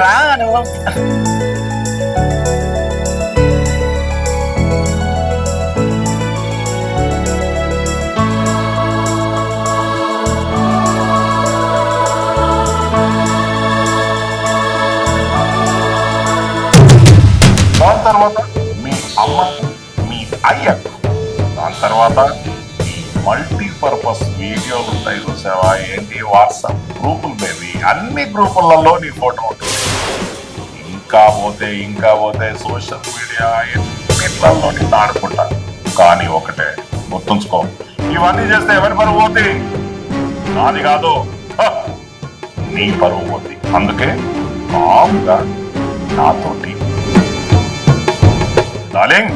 రా నువ్వు. దాని తర్వాత మీ అమ్మ, మీ అయ్య, దాని తర్వాత ఈ మల్టీపర్పస్ వీడియోలు ఉంటాయి చూసావా, ఏంటి వాట్సాప్ గ్రూపులు బేబీ, అన్ని గ్రూపులలో నీ ఫోటో ఉంటుంది. ఇంకా పోతే సోషల్ మీడియా ఎన్నిట్లలో నిన్ను ఆడుకుంటా. కానీ ఒకటే గుర్తుంచుకో, ఇవన్నీ చేస్తే ఎవరి పరువు పోతుంది? నాది కాదు, నీ పరువు పోతుంది. అందుకే కామ్గా నాతోటి డార్లింగ్.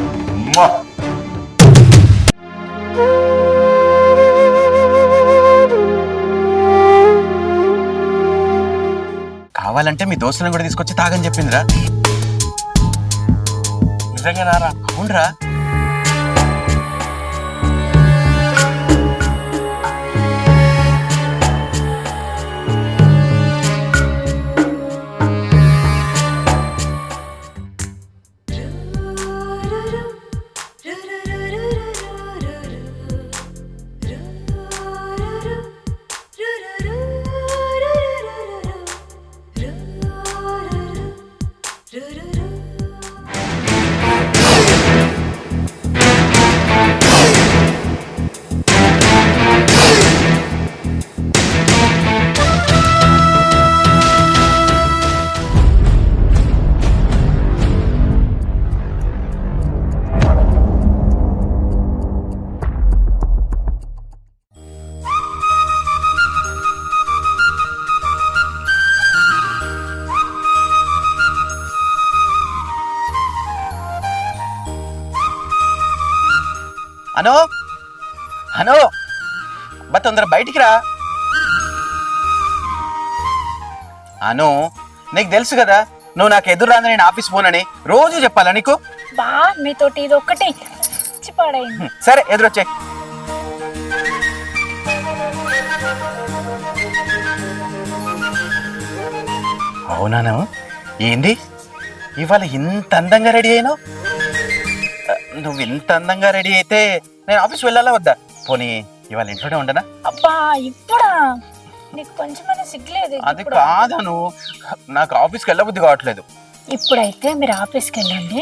కావాలంటే మీ దోస్తులను కూడా తీసుకొచ్చి తాగని చెప్పిందిరా. నిజంగా నారా? అవునరా. అనో అనో బా తొందర బయటికి రా. అను, నీకు తెలుసు కదా నువ్వు నాకు ఎదురు రాని నేను ఆఫీస్ పోనని రోజు చెప్పాలా నీకు? బా మీతోటి ఇది ఒక్కటి పాడైంది. సరే ఎదురొచ్చే. అవునాను, ఏంది ఇవాళ ఇంత అందంగా రెడీ అయినావు? నువ్వు ఇంత అందంగా రెడీ అయితే నేను ఆఫీస్ వెళ్ళాలా వద్దా? పోనీ ఇవాళ ఇంట్లోనే ఉండనా? అబ్బా ఇప్పుడా? నీకు కొంచెమైనా సిగ్గులేదు? అది కాదను, నాకు ఆఫీస్కి వెళ్ళబుద్ధి కావట్లేదు. ఇప్పుడైతే మీరు ఆఫీస్కి వెళ్ళండి,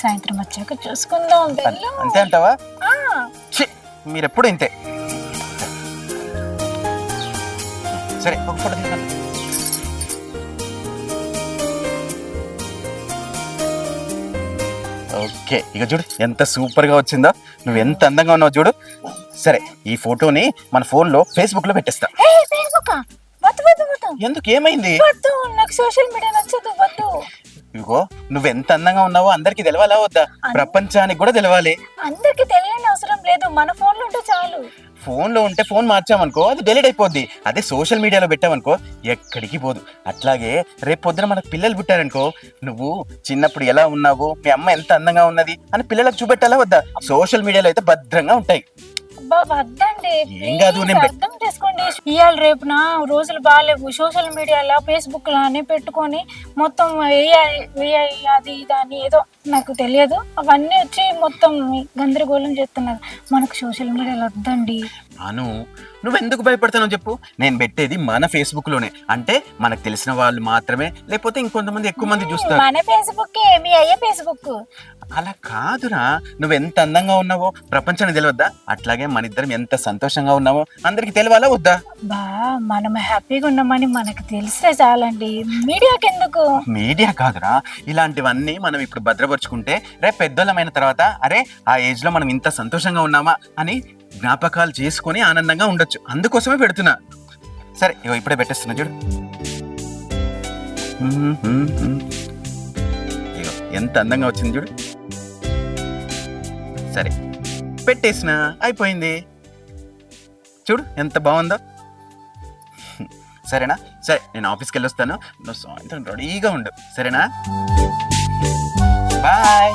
సాయంత్రం వచ్చాక చూసుకుందాం. అంతే అంటావా? మీరెప్పుడు ఇంతే. సరే ఒక ఫోటో తీసుకుంటా. ఓకే, ఇక చూడు ఎంత సూపర్ గా వచ్చిందో. నువ్వు ఎంత అందంగా ఉన్నావు చూడు. సరే ఈ ఫోటోని మన ఫోన్ లో ఫేస్బుక్ లో పెట్టేస్తా. ఎందుకు, ఏమైంది? నాకు సోషల్ మీడియా నచ్చదు, వద్దు. ఇగో నువ్వు ఎంత అందంగా ఉన్నావో అందరికి తెలవాలా వద్దా? ప్రపంచానికి కూడా తెలవాలి. అందరికి తెలియని అవసరం లేదు, మన ఫోన్ లో ఉంటే చాలు. ఫోన్ లో ఉంటే ఫోన్ మార్చామనుకో అది డిలీట్ అయిపోద్ది. అదే సోషల్ మీడియాలో పెట్టామనుకో ఎక్కడికి పోదు. అట్లాగే రేపు పొద్దున మనకు పిల్లలు పుట్టారనుకో, నువ్వు చిన్నప్పుడు ఎలా ఉన్నావు, మీ అమ్మ ఎంత అందంగా ఉన్నది అని పిల్లలకు చూపెట్టాలా వద్దా? సోషల్ మీడియాలో అయితే భద్రంగా ఉంటాయి. వద్దండి, ఏం కాదు, అర్థం చేసుకోండి. ఇవాళ రేపున రోజులు బాగాలేవు. సోషల్ మీడియాలో ఫేస్బుక్ అని పెట్టుకొని మొత్తం అది ఇది అని ఏదో నాకు తెలియదు అవన్నీ వచ్చి మొత్తం గందరగోళం చేస్తున్నారు. మనకు సోషల్ మీడియాలో వద్దండి. అను, నువ్వెందుకు భయపడతావు చెప్పు? నేను పెట్టేది మన ఫేస్బుక్ లోనే, అంటే మనకు తెలిసిన వాళ్ళు మాత్రమే, లేకపోతే ఇంకొంతమంది ఎక్కువ మంది చూస్తారు. మన ఫేస్బుక్ మీ అయ్యే ఫేస్బుక్. అలా కాదురా, నువ్వు ఎంత అందంగా ఉన్నావో ప్రపంచానికి తెలియద్దా? అట్లాగే మన ఇద్దరం ఎంత సంతోషంగా ఉన్నావో అందరికి తెలియాలా వద్దా? బా మనం హ్యాపీగా ఉన్నామని మనకు తెలిస్తే చాలండి, మీడియాకి ఎందుకు? మీడియా కాదురా, ఇలాంటివన్నీ మనం ఇప్పుడు భద్రపరుచుకుంటే రేపు పెద్దోళ్ళమైన తర్వాత అరే ఆ ఏజ్ లో మనం ఇంత సంతోషంగా ఉన్నామా అని జ్ఞాపకాలు చేసుకొని ఆనందంగా ఉండొచ్చు. అందుకోసమే పెడుతున్నా. సరే ఇగో ఇప్పుడే పెట్టేస్తున్నా చూడు. ఇగో ఎంత అందంగా వచ్చింది చూడు. సరే పెట్టేసిన, అయిపోయింది. చూడు ఎంత బాగుందో. సరేనా? సరే నేను ఆఫీస్కి వెళ్ళొస్తాను, నువ్వు సాయంత్రం రెడీగా ఉండు, సరేనా? బాయ్.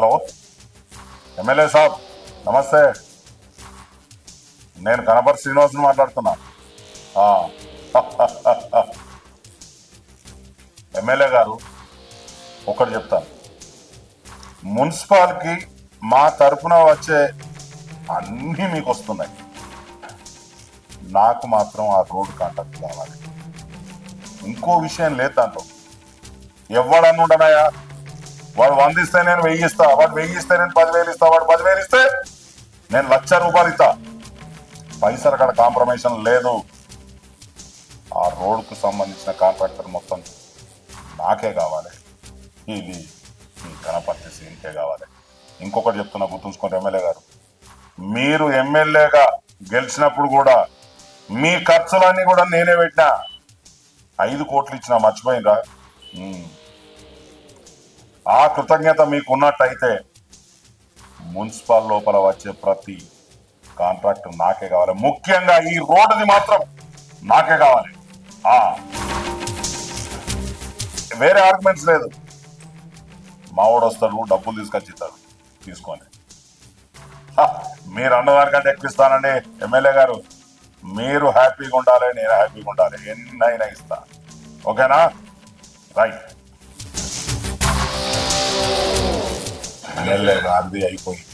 హలో ఎమ్మెల్యే సాబ్ నమస్తే, నేను కనపర్తి శ్రీనివాస్ని మాట్లాడుతున్నా. ఎమ్మెల్యే గారు ఒకటి చెప్తాను, మున్సిపాలిటీకి మా తరపున వచ్చే అన్నీ మీకు వస్తున్నాయి, నాకు మాత్రం ఆ రోడ్డు కాంటాక్ట్ కావాలి. ఇంకో విషయం లేదు దాంట్లో, ఎవడన్నా ఉండనాయా, వాడు 100 ఇస్తే నేను 1000 ఇస్తా, వాడు 1000 ఇస్తే నేను 10,000 ఇస్తా, వాడు 10,000 ఇస్తే నేను 1,00,000 రూపాయలు ఇస్తా. పైసలు అక్కడ కాంప్రమైజేషన్ లేదు. ఆ రోడ్కు సంబంధించిన కాంట్రాక్టర్ మొత్తం నాకే కావాలి, ఇది మీ కనపర్తి సీన్కే కావాలి. ఇంకొకటి చెప్తున్నా గుర్తుంచుకోండి ఎమ్మెల్యే గారు, మీరు ఎమ్మెల్యేగా గెలిచినప్పుడు కూడా మీ ఖర్చులన్నీ కూడా నేనే పెట్టినా. 5 కోట్లు ఇచ్చిన మర్చిపోయిందా? ఆ కృతజ్ఞత మీకు ఉన్నట్టయితే మున్సిపల్ లోపల వచ్చే ప్రతి కాంట్రాక్ట్ నాకే కావాలి, ముఖ్యంగా ఈ రోడ్డుది మాత్రం నాకే కావాలి. వేరే ఆర్గ్యుమెంట్స్ లేదు. మావాడు వస్తాడు, డబ్బులు తీసుకొచ్చిస్తాడు, తీసుకోండి. మీరు అన్నదానికంటే ఎక్కువ ఇస్తానండి ఎమ్మెల్యే గారు. మీరు హ్యాపీగా ఉండాలి, నేను హ్యాపీగా ఉండాలి, ఎన్నైనా ఇస్తా. ఓకేనా? రైట్. ఎమ్మెల్యే గారిది అయిపోయింది.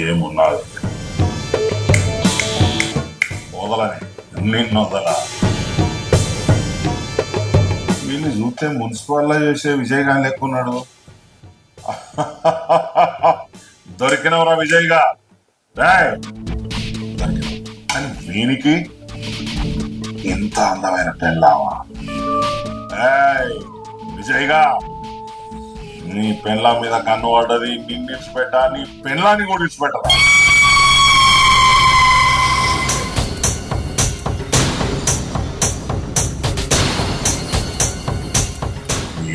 ఏమున్నది వదలని, నిన్ను వదల. వీళ్ళు చూస్తే మున్సిపల్ చేసే విజయ్ గాని లెక్కున్నాడు. దొరికినవరా విజయ్గా అని వీనికి ఎంత అందమైన పెళ్ళావా? విజయ్గా నీ పెళ్ళ మీద కన్ను పడ్డది, నిన్ను ఇచ్చిపెట్టా, నీ పెళ్ళాన్ని కూడా ఇచ్చిపెట్టదా?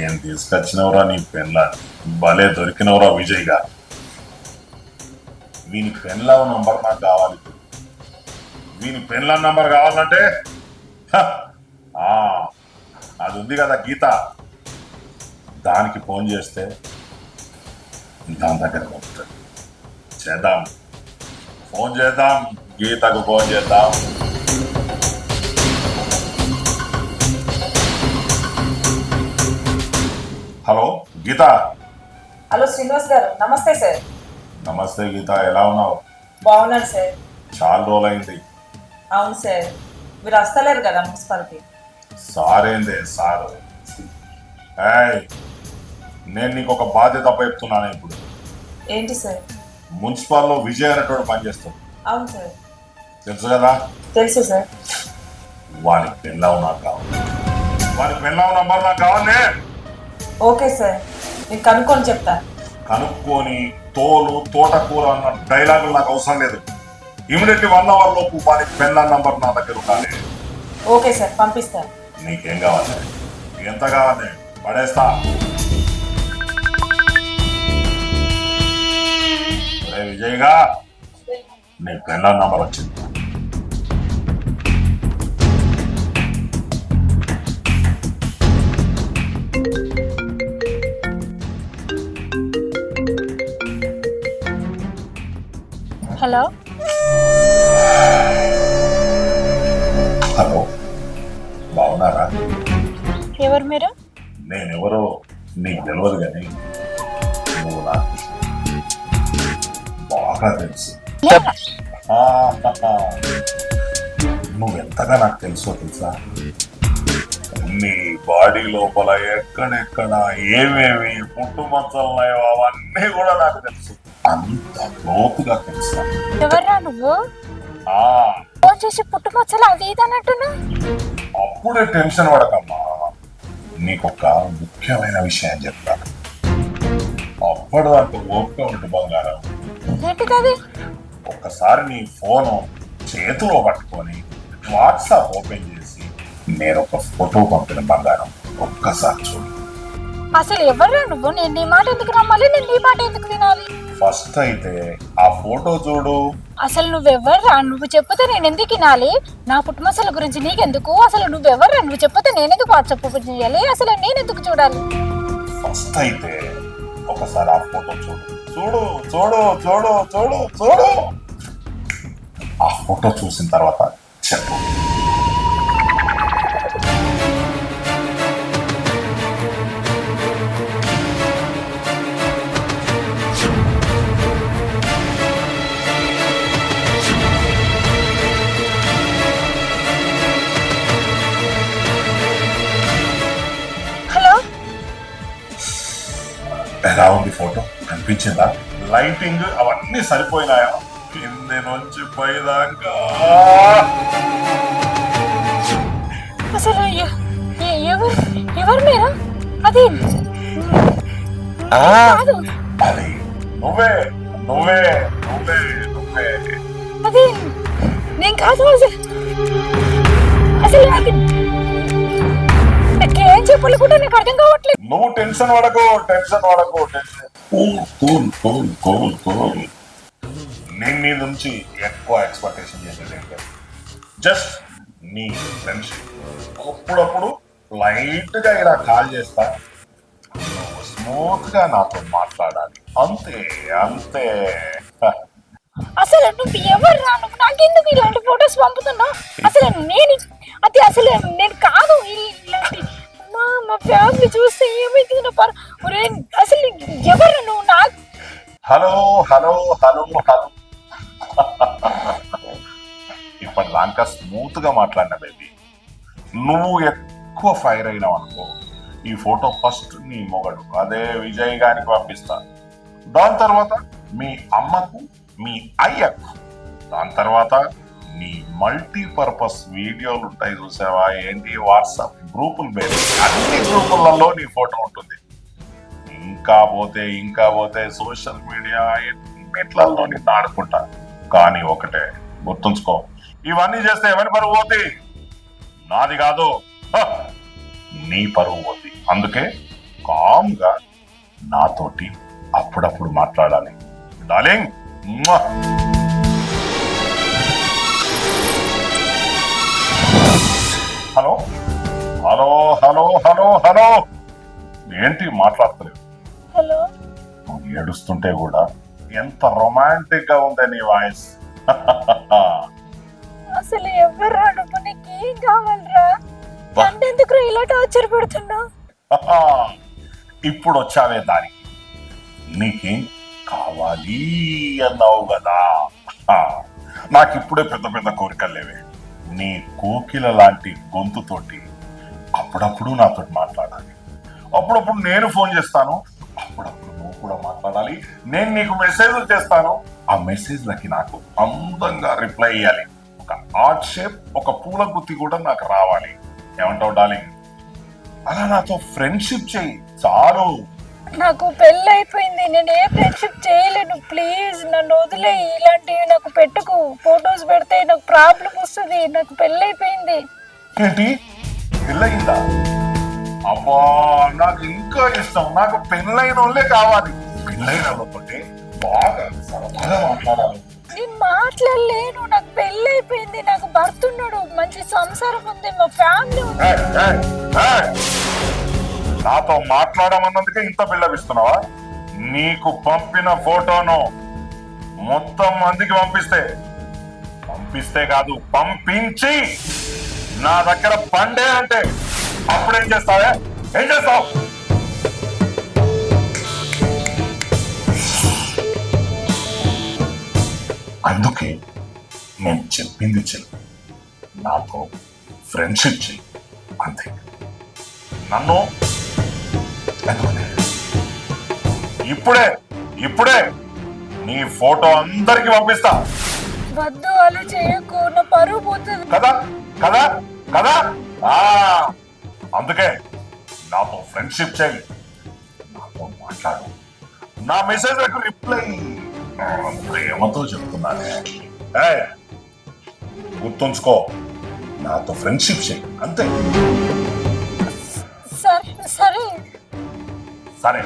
ఏం తీసుకొచ్చినవరా నీ పెళ్ళాన్ని? భలే దొరికినవరా విజయ్ గా. వీని పెళ్ళ నంబర్ నాకు కావాలి. వీని పెళ్ళ నంబర్ కావాలంటే అది ఉంది కదా గీత, దానికి ఫోన్ చేస్తే దాని దగ్గర పంపుతుంది. చేద్దాం, ఫోన్ చేద్దాం, గీతకు ఫోన్ చేద్దాం. హలో గీత. హలో శ్రీనివాస్ గారు, నమస్తే సార్. నమస్తే గీత, ఎలా ఉన్నావు? బాగున్నాను సార్. చాలా రోజులైంది. అవును సార్, మీరు వస్తలేరు కదా మున్సిపాలిటీ. సారేందే సారు. నేను నీకు ఒక బాధ్యత చెప్తున్నాను ఇప్పుడు. ఏంటి సార్? మున్సిపాల్లో విజయ్ అనేటోడు పనిచేస్తాడు. అవును సార్. తెలుసు కదా? తెలుసు సార్. వానికి పెళ్ళావు నాకు కావాలి, వానికి పెళ్ళావు నంబర్ నాకు కావాలి. ఓకే సార్, నేను కనుక్కొని చెప్తా. కనుక్కొని తోలు తోటకూర అన్న డైలాగులు నాకు అవసరం లేదు. ఇమీడియట్లీ 1 hour లోపు వానికి పెళ్ళ నంబర్ నా దగ్గర ఉండాలి. ఓకే సార్, పంపిస్తాను. నీకేం కావాలి? ఎంత కావాలి? పడేస్తా. విజయ్గా నీ పెళ్ళ నంబర్ వచ్చింది. హలో హలో, బాగున్నారా? ఎవరు మీరు? నేనెవరో నీకు తెలియదు కానీ నువ్వు నాకు బాగా తెలుసు. నువ్వెంతగా నాకు తెలుసో తెలుసా? నీ బాడీ లోపల ఎక్కడెక్కడ ఏమేమి పుట్టుమచ్చలున్నాయో అవన్నీ కూడా నాకు తెలుసు. అంత లోతుగా తెలుసా? ఎవర్రా నువ్వు? ఫోన్ చేసి పుట్టుమచ్చలు అది ఇది అన్నట్టున్నా. అప్పుడే టెన్షన్ పడకమ్మా, నీకొక ముఖ్యమైన విషయం చెప్తాను. అప్పటిదాకా ఓపిక ఉంటు బంగారం. ఏంటిది అది? ఒక్కసారి నీ ఫోను చేతిలో పట్టుకొని వాట్సాప్ ఓపెన్ చేసి నేను ఒక ఫోటో పంపిన బంగారం ఒక్కసారి చూడు. అసలు ఎవర్రా నువ్వు? నేను నీ మాట ఎందుకు నమ్మాలి? నేను నీ మాట ఎందుకు వినాలి? ఫస్ట్ అయితే ఆ ఫోటో చూడు. అసలు నువ్వెవర్రా? నువ్వు చెప్తే నేను ఎందుకు వినాలి? నా పుట్టుమసల గురించి నీకెందుకు? అసలు నువ్వెవర్రా? నువ్వు చెప్తే నేనెందుకు వాట్సాప్ ఓపెన్ చేయాలి? అసలు నేనెందుకు చూడాలి? ఫస్ట్ అయితే ఒకసారి ఆ ఫోటో చూడు చూడు చూడు చూడు చూడు చూడు. ఆ ఫోటో చూసిన తర్వాత చెప్పు. హలో, ఎలా ఉంది ఫోటో? కనిపించిందా? లైటింగ్ అవన్నీ సరిపోయినాయా? కింది నుంచి పైదాకా అసలు ఎవరు మీరు? అది కాదు, అది నువ్వే నువ్వే నువ్వే నువ్వే. అది నేను కాదు. అసలు నాకేం చెప్పాలి కూడా నాకు అర్థం కావట్లేదు. నువ్వు టెన్షన్ పడకు టెన్షన్ పడకు tension. Cool cool cool cool. నేను నీ నుంచి ఎక్కువ ఎక్స్పెక్టేషన్ చేసేది ఏంటంటే జస్ట్ నీ ఫ్రెండ్షిప్. అప్పుడప్పుడు లైట్ గా ఇలా కాల్ చేస్తా, నువ్వు స్మూత్ గా నాతో మాట్లాడాలి, అంతే అంతే. అసలు నువ్వు ఎవర్రా? నువ్వు నాకెందుకు ఇలాంటి ఫొటోస్ పంపుతున్నావు? అసలు నేను కాదు. ఇలాంటి మా ఫ్యామిలీ చూస్తే ఏమైతుంది? అసలు ఎవరు నువ్వు? నాకు హలో హలో హలో హలో. ఇప్పటిదాకా స్మూత్ గా మాట్లాడిన బేబీ, నువ్వు ఎక్కువ ఫైర్ అయినావు అనుకో, ఈ ఫోటో ఫస్ట్ నీ మొగడు అదే విజయ్ గారికి పంపిస్తా. దాని తర్వాత మీ అమ్మకు, మీ అయ్యకు, దాని తర్వాత నీ మల్టీపర్పస్ వీడియోలు ఉంటాయి చూసావా, ఏంటి వాట్సాప్ గ్రూపులు బేబీ, అన్ని గ్రూపులలో నీ ఫోటో ఉంటుంది. ఇంకా పోతే సోషల్ మీడియా ఎన్నిట్లలో నిన్ను ఆడుకుంటా. కానీ ఒకటే గుర్తుంచుకో, ఇవన్నీ చేస్తే ఎవరి పరువు పోతుంది? నాది కాదు, నీ పరువు పోతుంది. అందుకే కామ్ గా నాతోటి అప్పుడప్పుడు మాట్లాడాలి darling. Hello hello hello hello hello. ఏంటి మాట్లాడతలేవు? హలో, నువ్వు ఏడుస్తుంటే కూడా ఎంత రొమాంటిక్ గా ఉందే నీ వాయిస్. అసలు ఎవర్రా నువ్వు? నీకేం కావాలరా? నన్నెందుకు ఇలా టార్చర్ పెడుతున్నావు? ఇప్పుడు వచ్చావే దానికి. నీకేం కావాలి అన్నావు కదా, నాకు ఇప్పుడే పెద్ద పెద్ద కోరికలు లేవే. నీ కోకిల లాంటి గొంతుతోటి అప్పుడప్పుడు నాతో మాట్లాడాలి. అప్పుడప్పుడు నేను ఫోన్ చేస్తాను, అప్పుడప్పుడు నువ్వు కూడా మాట్లాడాలి. నేను నీకు మెసేజ్లు చేస్తాను, ఆ మెసేజ్లకి నాకు అందంగా రిప్లై ఇవ్వాలి. ఒక ఆర్ట్ షేప్, ఒక పూల గుత్తి కూడా నాకు రావాలి. ఏమంటావు డార్లింగ్? అలా నాతో ఫ్రెండ్షిప్ చెయ్యి చాలు. నాకు పెళ్ళి అయిపోయింది, నేను ఏ ఫ్రెండ్షిప్ చేయలేను. ప్లీజ్ నన్ను వదిలే. ఇలాంటివి నాకు పెట్టుకు. ఫొటోస్ పెడితే నాకు ప్రాబ్లం వస్తుంది. నాకు పెళ్ళి అయిపోయింది. ఏంటి పెళ్ళయిందా? అబ్బా, నాకు ఇంకా ఇష్టం. నాకు పెళ్ళైన వాళ్ళే కావాలి. పెళ్ళైన వాళ్ళతోటి బాగా సరదాగా మాట్లాడాలి. నేను మాట్లాడలేను. నాకు పెళ్ళి అయిపోయింది. నాకు భర్త ఉన్నాడు, మంచి సంసారం ఉంది, మా ఫ్యామిలీ ఉంది. ఏయ్, ఏయ్, ఏయ్. నాతో మాట్లాడమన్నందుకే ఇంత బిల్లవిస్తున్నావా? నీకు పంపిన ఫోటోను మొత్తం మందికి పంపిస్తే కాదు, పంపించి నా దగ్గర పండే అంటే అప్పుడేం చేస్తావే? ఏం చేస్తావు? అందుకే నేను చెప్పింది చెప్పు, నాతో ఫ్రెండ్షిప్ చెయ్యి, అంతే. నన్ను ఇప్పుడే నీ ఫోటో అందరికి పంపిస్తా. వద్దు, అలా చేయకు. నా పరువు పోతుంది కదా కదా కదా. అందుకే నాతో ఫ్రెండ్షిప్ చేయి, నాతో మాట్లాడు, నా మెసేజ్లకు రిప్లై. ప్రేమతో చెప్తున్నానే. గుర్తుంచుకో, నాతో ఫ్రెండ్షిప్ చేయి, అంతే. సరే. సరే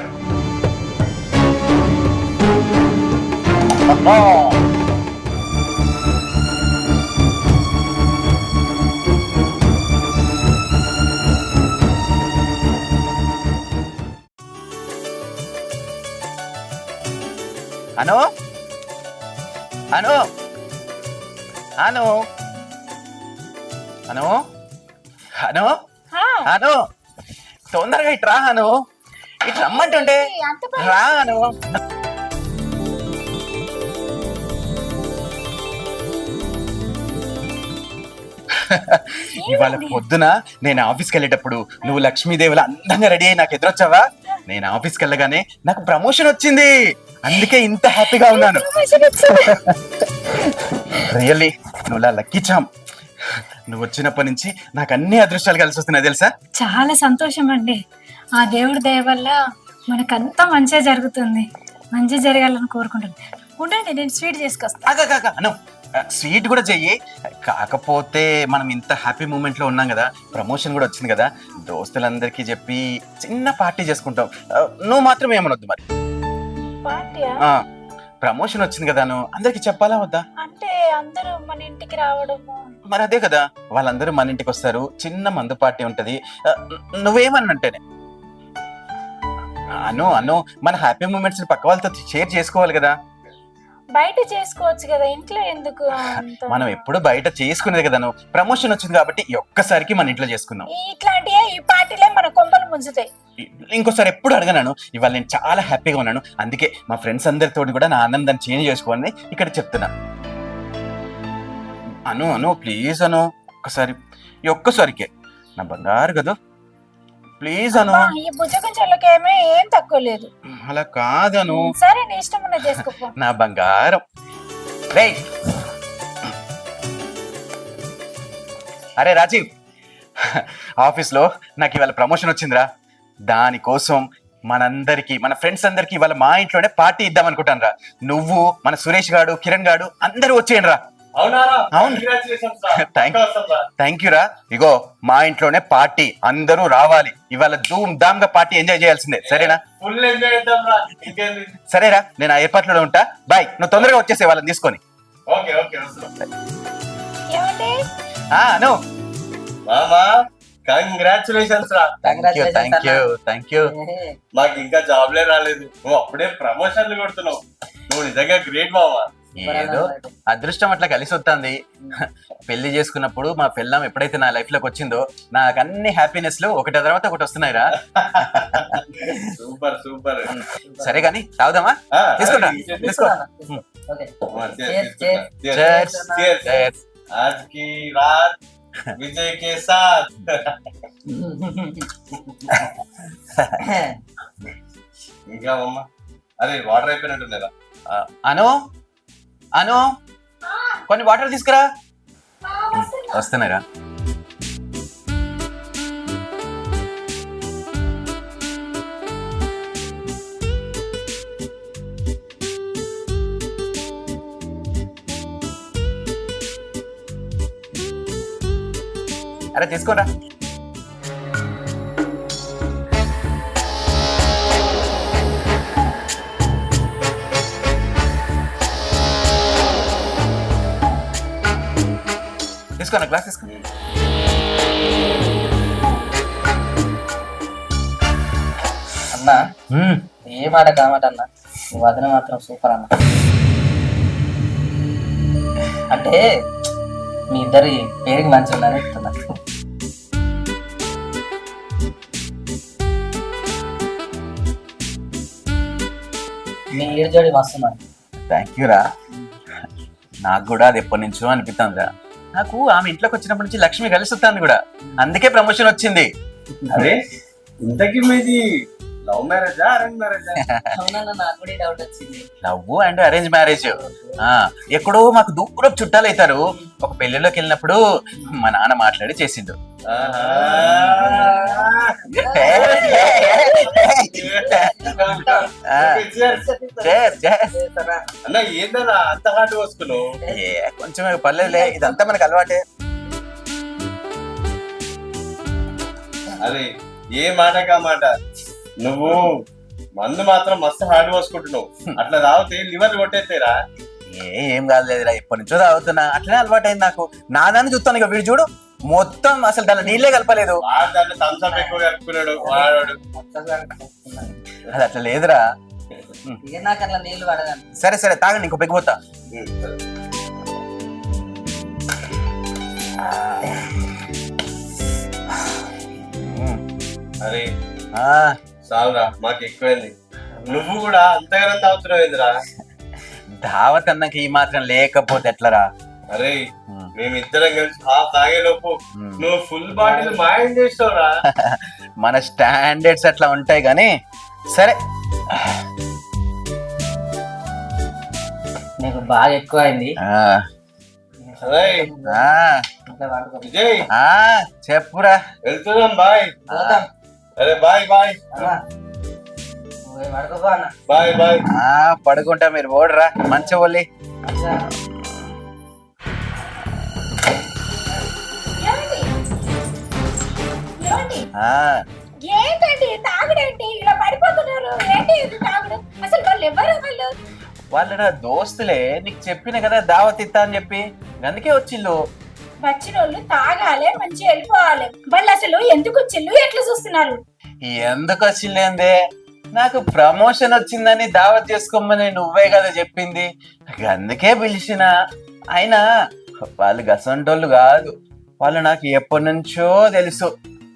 అను అను అను అను అను ఆ, అను తొందరగా ఇటు రా అను, ఇటు రమ్మంటుంటే అంత పని. రా అను. ఇవాళ పొద్దున నేను ఆఫీస్కి వెళ్ళేటప్పుడు నువ్వు లక్ష్మీదేవిలా అందంగా రెడీ అయ్యి నాకు ఎదురొచ్చావా? నేను ఆఫీస్కి వెళ్ళగానే నాకు ప్రమోషన్ వచ్చింది, అందుకే ఇంత హ్యాపీగా ఉన్నాను. రియల్లీ నువ్వు లక్కీ చామ్. నువ్వు వచ్చినప్పటి నుంచి నాకు అన్ని అదృష్టాలు కలిసి వస్తున్నాయి తెలుసా? చాలా సంతోషం అండి. ఆ దేవుడి దయ వల్ల మనకంతా మంచిగా జరుగుతుంది. మంచి జరగాలని కోరుకుంటున్నాను. ఉండండి, నేను స్వీట్ చేసుకొస్తాను. అను స్వీట్ కూడా చెయ్యి. కాకపోతే మనం ఇంత హ్యాపీ మూమెంట్ లో ఉన్నాం కదా, ప్రమోషన్ కూడా వచ్చింది కదా, దోస్తులందరికీ చెప్పి చిన్న పార్టీ చేసుకుంటాం. నువ్వు మాత్రం ఏమనొద్దు మరి. పార్టీయా? ప్రమోషన్ వచ్చింది కదా, నువ్వు అందరికి చెప్పాలా వద్దా? అంటే అందరూ మన ఇంటికి రావడము. మరి అదే కదా, వాళ్ళందరూ మన ఇంటికి వస్తారు, చిన్న మందు పార్టీ ఉంటది. నువ్వేమన్నంటేనే అను అను మన హ్యాపీ మూమెంట్స్ పక్క వాళ్ళతో షేర్ చేసుకోవాలి కదా. బయట చేసుకోవచ్చు కదా, ఇంట్లో ఎందుకు అంత? మనం ఎప్పుడు బయట చేసుకునేది కదా, నువ్వు ప్రమోషన్ వచ్చింది కాబట్టి ఈ ఒక్కసారికి మన ఇంట్లో చేసుకుందాం. ఇట్లాంటివే ఈ పార్టీలే మన కొంపలు ముంచుతాయి. ఇంకోసారి ఎప్పుడు అడగనాను. ఇవాళ నేను చాలా హ్యాపీగా ఉన్నాను, అందుకే మా ఫ్రెండ్స్ అందరితో కూడా నా ఆనందాన్ని చేంజ్ చేసుకోవాలని ఇక్కడ చెప్తున్నా. అను అను ప్లీజ్ అను, ఒక్కసారికే నా బంగారు కదా, ప్లీజ్ అను. అబ్బా, ఈ బుజ్జకంచెలకేమీ ఏం తక్కువ లేదు. అలా కాదను, సరే నీ ఇష్టం ఉన్నది చేసుకోపో. నా బంగారం. రేయ్ అరే రాజీవ్, ఆఫీస్లో నాకు ఇవాళ ప్రమోషన్ వచ్చిందిరా. దానికోసం మనందరికి, మన ఫ్రెండ్స్ అందరికి ఇవాళ మా ఇంట్లోనే పార్టీ ఇద్దాం అనుకుంటాను రా. నువ్వు, మన సురేష్ గాడు, కిరణ్ గాడు అందరూ వచ్చేయండి రా. అవును, థ్యాంక్ యూ రా. ఇగో మా ఇంట్లోనే పార్టీ, అందరూ రావాలి. ఇవాళ ధూమ్ ధామ్ గా పార్టీ ఎంజాయ్ చేయాల్సిందే, సరేనా? సరేరా, నేను ఆ ఏర్పాట్లో ఉంటా. బాయ్, నువ్వు తొందరగా వచ్చేసే వాళ్ళని తీసుకొని. ఏమండి? అను కంగ్రాచులేషన్స్ రా. Thank you. మాకు ఇంకా జాబ్లే రాలేదు, నువ్వు అప్పుడే ప్రమోషన్లు కొడుతున్నావు. నువ్వు నిజంగా గ్రేట్ మామా. ఏదో అదృష్టం అట్లా కలిసి వస్తుంది. పెళ్లి చేసుకున్నప్పుడు మా పెళ్ళాం ఎప్పుడైతే నా లైఫ్ లోకి వచ్చిందో నాకు అన్ని హ్యాపీనెస్ లు ఒకటి తర్వాత ఒకటి వస్తున్నాయిరా. Super super. సరే గాని తాగుదామా? తీసుకుంటా, తీసుకో. Cheers. आज की रात विजय के साथ. ఇంకా అమ్మ, అరే వాటర్ అయిపోయినట్టుండేదా? అను అను కొన్ని వాటర్ తీసుకురా. వస్తున్నాయిరా. అరే తీసుకోరా. తీసుకో, గ్లాస్ తీసుకో. అన్నా ఏ మాట కామాట అన్న, నీ వదిన మాత్రం సూపర్ అన్న. అంటే మీ ఇద్దరి పేరుకి మంచి ఉందని చెప్తున్నా. మీ ఈడు జోడి మస్తు మరి. థ్యాంక్ యూ రా. నాకు కూడా అది ఎప్పటి నుంచో అనిపిస్తుంది రా. నాకు ఆమె ఇంట్లోకి వచ్చినప్పటి నుంచి లక్ష్మి కలిసి వస్తుంది కూడా, అందుకే ప్రమోషన్ వచ్చింది. అరే ఇంతకీ మీది లవ్ మ్యారేజా అరేంజ్ మ్యారేజా? అవునన్నా, నాకు కూడా డౌట్ వచ్చింది. Love and arrange marriage. ఎక్కడో మాకు దూరం చుట్టాలు అవుతారు. ఒక పెళ్లిలోకి వెళ్ళినప్పుడు మా నాన్న మాట్లాడి చేసిండు. అన్న ఏందన్నా అంత హార్డ్ పోసుకున్నావు? కొంచెం పర్లేదులే, ఇదంతా మనకు అలవాటే. అరే ఏ మాట కా మాట, నువ్వు మందు మాత్రం మస్తు హార్డ్ పోసుకుంటున్నావు. అట్లా తాగితే లివర్ కొట్టేస్తారా? ఏం కాదులేదురా, ఎప్పటి నుంచో తాగుతున్నా, అట్లనే అలవాటైంది నాకు. నాదాన్ని చూస్తాను ఇక, వీడు చూడు మొత్తం అసలు దాని నీళ్ళే కలపలేదు. వాడు దాంట్లో థమ్స్అప్ ఎక్కువ కలుపుకున్నాడు వాడు. అది అట్లా లేదురా. ఇక నాకు అట్లా నీళ్లు పడదాను. సరే సరే తాగండి, ఇంకో పెగ్గిపోతా. అరే ఆ, చాలురా, మాకు ఎక్కువైంది. నువ్వు కూడా అంతగానం తాగుతున్నావు ఏందిరా? దావత్ అన్నాక ఈ మాత్రం లేకపోతే ఎట్లరా? అరే మేమిద్దరం కలిసి హాఫ్ తాగే లోపు నువ్వు ఫుల్ బాటిల్ మాయం చేస్తావురా. మన స్టాండర్డ్స్ అట్లా ఉంటాయి కానీ సరే. నీకు బాగా ఎక్కువ అయింది. ఆ, అరే ఆ, ఇట్లా పడుకో. విజయ్ ఆ, చెప్పురా. వెళ్తున్నాం, బాయ్. పోతాం. అరే బాయ్ బాయ్ అమ్మా, నువ్వు పడుకోపో అన్న. Bye bye. ఆ, పడుకుంటా, మీరు ఓడరా మంచిగా ఒళ్ళి. మంచిగా. ఏమండి? ఏమండి? ఆ, ఏంటండి తాగుడేంటి ఇలా పడిపోతున్నారు? ఏంటి ఇది తాగుడు? అసలు వాళ్ళు ఎవరు వాళ్ళు? వాళ్ళు నా దోస్తులే, నీకు చెప్పిన కదా దావత్ ఇస్తా అని చెప్పి, అందుకే వచ్చిళ్ళు. వచ్చిన వాళ్ళు తాగాలి, మంచిగా వెళ్ళిపోవాలి. వాళ్ళు అసలు ఎందుకు వచ్చిళ్ళు, ఎట్లా చూస్తున్నారు? ఎందుకు వచ్చిందేందే, నాకు ప్రమోషన్ వచ్చిందని దావత్ చేసుకోమని నువ్వే కదా చెప్పింది, అందుకే పిలిచిన. అయినా వాళ్ళు గసంటోళ్ళు కాదు, వాళ్ళు నాకు ఎప్పటి నుంచో తెలుసు.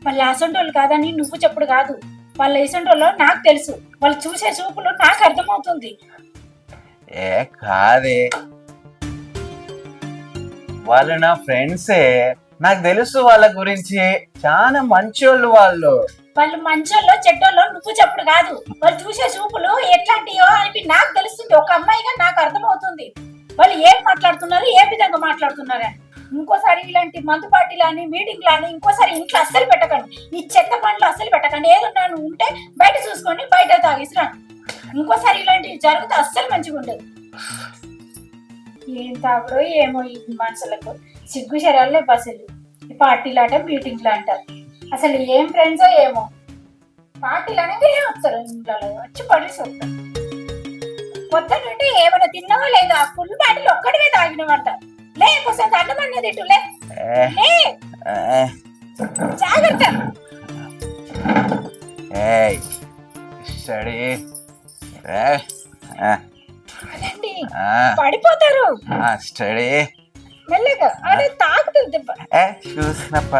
వాళ్ళు అసంటోళ్ళు కాదని నువ్వు చెప్పుడు కాదు, వాళ్ళ ఇసంటోళ్ళు నాకు తెలుసు. వాళ్ళు చూసే చూపులు నాకు అర్థమవుతుంది. ఏ కాదే, వాళ్ళు నా ఫ్రెండ్సే, నాకు తెలుసు వాళ్ళ గురించి, చాలా మంచోళ్ళు వాళ్ళు. వాళ్ళు మంచోళ్ళో చెడ్డోళ్ళో నువ్వు చెప్పుడు కాదు, వాళ్ళు చూసే చూపులు ఎట్లాంటియో అని నాకు తెలుస్తుంది. ఒక అమ్మాయిగా నాకు అర్థమవుతుంది వాళ్ళు ఏం మాట్లాడుతున్నారు, ఏ విధంగా మాట్లాడుతున్నారని. ఇంకోసారి ఇలాంటి మందు పార్టీలని మీటింగ్లని ఇంకోసారి ఇంట్లో అస్సలు పెట్టకండి. ఈ చెత్త పనులు అస్సలు పెట్టకండి. ఏదన్నా ఉంటే బయట చూసుకొని బయట తాగిసిరా. ఇంకోసారి ఇలాంటివి జరిగితే అస్సలు మంచిగా ఉండదు. ఏం తాగుడో ఏమో ఈ మనుషులకు సిగ్గు శరాలే బస్సులు. ఈ పార్టీలు అంట, మీటింగ్లు అంటారు. అసలు ఏం ఫ్రెండ్సో ఏమో. పార్టీలు అనేది వస్తారు, ఇంట్లో వచ్చి పడేసి వస్తారు. పొద్దున్న నుండి ఏమైనా తిన్నావా లేదా? ఫుల్ బాటిల్ ఒక్కడివే తాగినవంట. లే కొంచెం అన్నం అన్నది ఇటు లే. లే, జాగ్రత్త. ఏయ్ స్టడీ. అదండి పడిపోతారు. స్టడీ మెల్లగా అదే తాగుతుంది దెబ్బ. చూసినప్ప.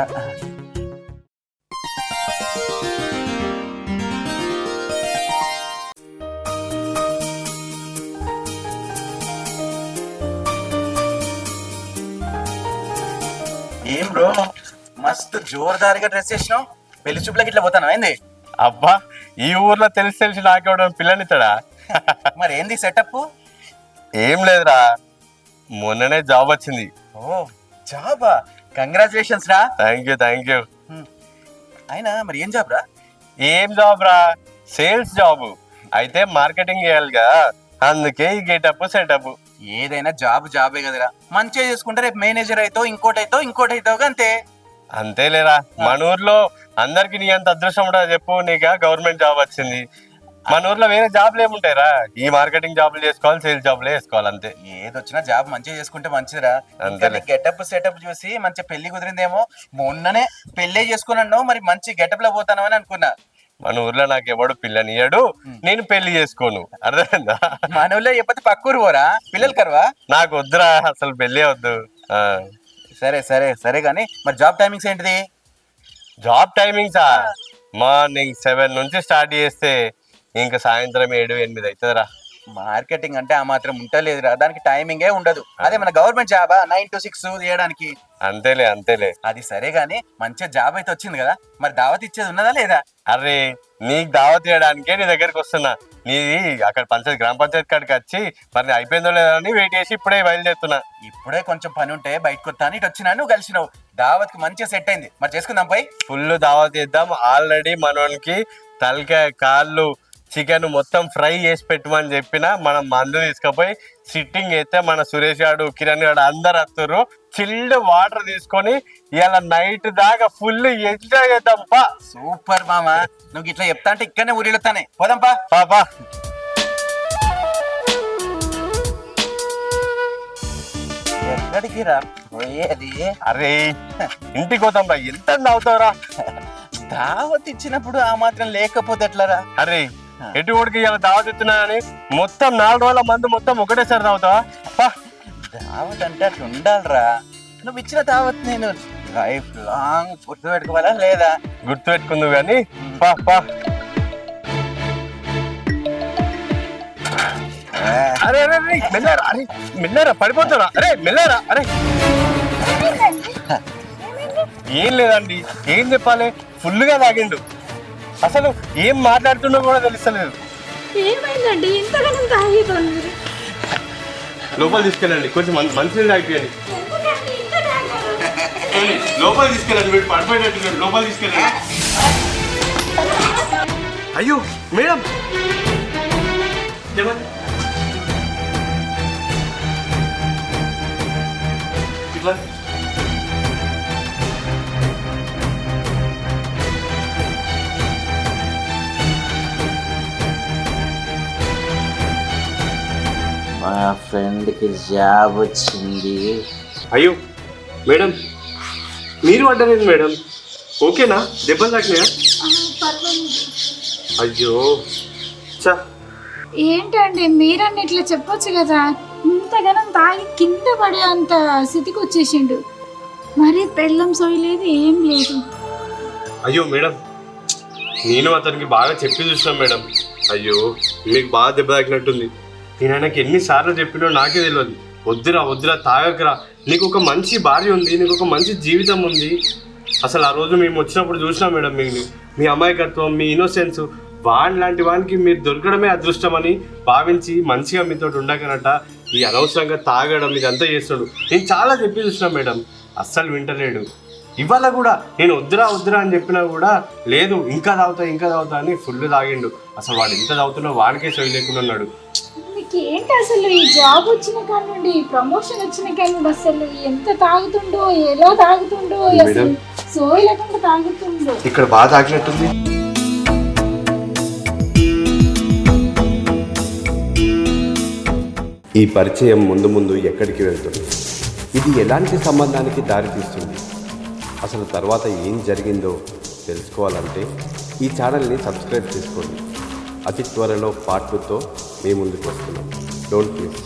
ఏం బ్రో, మస్తు జోరుదారుగా డ్రెస్ చేసినావు. పెళ్లి చూపులకి ఇట్లా పోతాను ఏంది? అబ్బా, ఈ ఊర్లో తెలిసి నాకెవడం పిల్లనిస్తాడా? మరి ఏంది సెటప్? ఏం లేదురా, మొన్ననే జాబ్ వచ్చింది. ఓ జాబా, కంగ్రాచులేషన్స్ రా. Thank you. అయినా మరి ఏం జాబ్ రా? ఏం జాబ్ రా? Sales job. అయితే మార్కెటింగ్ చేయాలిగా, అందుకే ఈ గెటప్ సెటప్. ఏదైనా జాబే కదరా, మంచిగా చేసుకుంటే రేపు మేనేజర్ అవుతావు, ఇంకోటి అవుతావు అంతే. అంతేలేరా, మన ఊర్లో అందరికి నీ అంత అదృష్టం ఉండదు చెప్పు. నీకు గవర్నమెంట్ జాబ్ వచ్చింది. మన ఊర్లో వేరే జాబ్లు ఏముంటాయిరా? ఈ మార్కెటింగ్ జాబ్లు చేసుకోవాలి, సేల్స్ జాబ్లే చేసుకోవాలి అంతే. ఏదొచ్చినా జాబ్ మంచిగా చేసుకుంటే మంచిదిరా. అంతేలే. గెటప్ సెటప్ చూసి మంచి పెళ్లి కుదిరిందేమో. మొన్ననే పెళ్లే చేసుకున్నాను, మరి మంచి గెటప్ లో పోతాను అని అనుకున్నా. మన ఊర్లో నాకు ఎవడు పిల్లనియడు, నేను పెళ్లి చేసుకోను. అర్థమైందా? మన ఊళ్ళో చెప్పతే పక్కూరు పోరా, పిల్లలు కరవా? నాకు వద్దురా, అసలు పెళ్ళే వద్దు. సరే కానీ మరి జాబ్ టైమింగ్స్ ఏంటిది? జాబ్ టైమింగ్సా? మార్నింగ్ 7 నుంచి స్టార్ట్ చేస్తే ఇంకా సాయంత్రం 7-8 అవుతుందిరా. మార్కెటింగ్ అంటే ఆ మాత్రం ఉంటలేదురా, దానికి టైమింగే ఉండదు. అదే మన గవర్నమెంట్ జాబా 9 to 6 చేయడానికి. అంతేలే. అది సరే గానీ మంచిగా జాబ్ అయితే వచ్చింది కదా, మరి దావత్ ఇచ్చేది ఉన్నదా లేదా? అరే, నీకు దావత్ చేయడానికే నీ దగ్గరికి వస్తున్నా. నీది అక్కడ గ్రామ పంచాయతీ కాడికి వచ్చి మరి అయిపోయిందో లేదో అని వెయిట్ చేసి ఇప్పుడే బయలుదేరుతున్నా. ఇప్పుడే కొంచెం పని ఉంటే బయటకు వస్తా అని ఇటు వచ్చినా, నువ్వు కలిసినావు. దావత్ కి మంచిగా సెట్ అయింది, మరి చేసుకుందాం పై. ఫుల్ దావత్ చేద్దాం. ఆల్రెడీ మనోనికి తలకాయ, కాళ్ళు, చికెన్ మొత్తం ఫ్రై చేసి పెట్టమని చెప్పిన మనం మందు తీసుకుపోయి సిట్టింగ్ అయితే మన సురేష్ గారు కిరణ్ గారు అందరు వస్తారు. చిల్డ్ వాటర్ తీసుకొని ఇలా నైట్ దాకా ఫుల్ ఎంజాయ్ చేద్దాం పా. సూపర్ మామ, నువ్వు ఇట్లా చెప్తా అంటే ఇక్కడనే ఊరిల్లుతానే పోదాంపా. పాపా ఎక్కడికి రా పోయేది? అరే ఇంటికి పోతాం రా. ఎంత అవుతావురా? దావత్ ఇచ్చినప్పుడు ఆ మాత్రం లేకపోతే ఎట్లరా? అరే ఎటు ఊడికి ఇలా దావత్ ఇస్తున్నా అని మొత్తం 4 రోజుల మందు మొత్తం ఒకటేసారి తాగుతావా? దావత్ అంటే అట్లా ఉండాలిరా. నువ్వు ఇచ్చిన దావత్ నేను లైఫ్ లాంగ్ గుర్తు పెట్టుకోవాలా లేదా? గుర్తు పెట్టుకుందు కానీ పా పా. అరే అరే అరే మెల్లారా, అరే మెల్లారా పడిపోతారా, అరే మెల్లారా. అరే ఏం లేదండి, ఏం చెప్పాలి, ఫుల్గా తాగిండు. అసలు ఏం మాట్లాడుతున్నా కూడా తెలుస్తలేదు. ఏమైందండి ఇంతగానం తాగిపోయింది? లోపల తీసుకెళ్ళండి, కొంచెం మంచిగా తాగిపోయండి. లోపల తీసుకెళ్ళండి, మీరు పడిపోయినట్టు లోపల తీసుకెళ్ళండి. అయ్యో మేడం చెప్పండి. ఇట్లా మా ఫ్రెండ్కి జాబ్ వచ్చింది. అయ్యో మేడం మీరు పడ్డలేదు మేడం, ఓకేనా? దెబ్బలు తాకినాయా? అయ్యో చా. ఏంటండి మీరన్నీ ఇట్లా చెప్పొచ్చు కదా. ఇంతగానం తాగి కింద పడే అంత స్థితికి వచ్చేసిండు. మరి పెళ్ళం సోయలేదు, ఏం లేదు. అయ్యో మేడం నేను అతనికి బాగా చెప్పి చూసినాం మేడం. అయ్యో మీకు బాగా దెబ్బ తాకినట్టుంది. నేను ఆయనకి ఎన్నిసార్లు చెప్పినో నాకే తెలియదు. వద్దురా వద్దురా తాగకరా, నీకు ఒక మంచి భార్య ఉంది, నీకు ఒక మంచి జీవితం ఉంది. అసలు ఆ రోజు మేము వచ్చినప్పుడు చూసినాం మేడం మీకు మీ అమాయకత్వం, మీ ఇన్నోసెన్స్. వాడి లాంటి వానికి మీరు దొరకడమే అదృష్టం అని భావించి మంచిగా మీతో ఉండకనట ఈ అనవసరంగా తాగడం ఇదంతా చేస్తాడు. నేను చాలా చెప్పి చూసినాం మేడం, అస్సలు వింటలేడు. ఇవాళ కూడా నేను వద్దురా వద్దురా అని చెప్పినా కూడా లేదు, ఇంకా తాగుతా అని ఫుల్ తాగిండు. అసలు వాడు ఎంత తాగుతున్నా వాడికే సొయ్యి లేకుండా ఉన్నాడు. మీకు ఏంటి అసలు ఈ జాబ్ వచ్చిన కాడ నుండి, ప్రమోషన్ వచ్చిన కాడ నుండి అసలు ఎంత తాగుతుండో, ఎలా తాగుతుండో, అసలు సోయి లేకుండా తాగుతుండో. ఇక్కడ బాగా తాగినట్టుంది. ఈ పరిచయం ముందు ముందు ఎక్కడికి వెళ్తుంది, ఇది ఎలాంటి సంబంధానికి దారితీస్తుంది, అసలు తర్వాత ఏం జరిగిందో తెలుసుకోవాలంటే ఈ ఛానల్ని సబ్స్క్రైబ్ చేసుకోండి. అతి త్వరలో పార్ట్ 2తో మీ ముందుకు వస్తున్నాం. Don't miss.